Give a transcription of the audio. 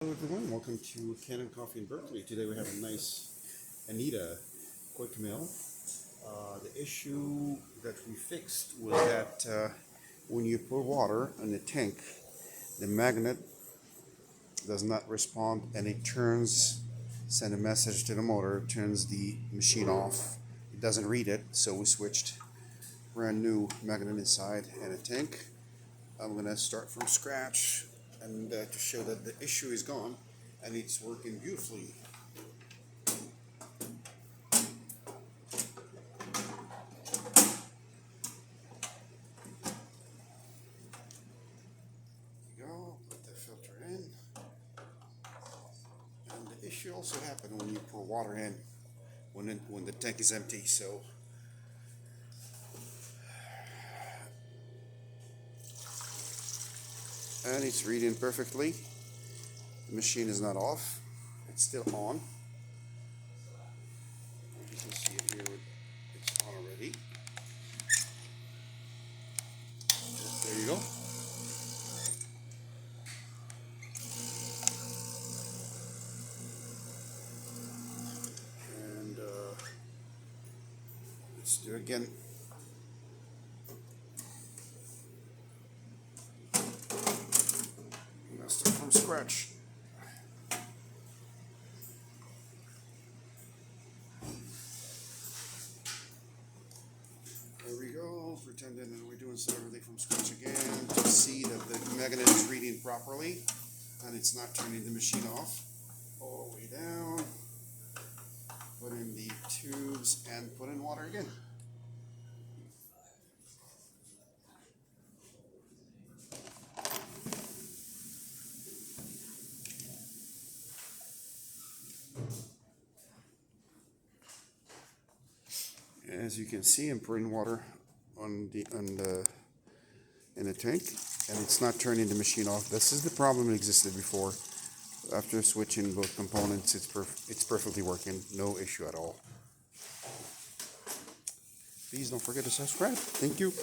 Hello everyone, welcome to Kanen Coffee in Berkeley. Today we have a nice Anita quick mill. The issue that we fixed was that when you pour water in the tank, the magnet does not respond and it send a message to the motor, turns the machine off. It doesn't read it, so we switched brand new magnet inside and a tank. I'm gonna start from scratch and to show that the issue is gone and it's working beautifully. There you go, put the filter in. And the issue also happens when you pour water in when the tank is empty. So and it's reading perfectly. The machine is not off, it's still on. You can see it here, it's on already. There you go. And let's do it again. I'm gonna start from scratch. There we go, pretending that we're doing everything from scratch again to see that the magnet is reading properly and it's not turning the machine off. All the way down, put in the tubes and put in water again. As you can see, I'm putting water in the tank, and it's not turning the machine off. This is the problem that existed before. After switching both components, it's perfectly working, no issue at all. Please don't forget to subscribe. Thank you.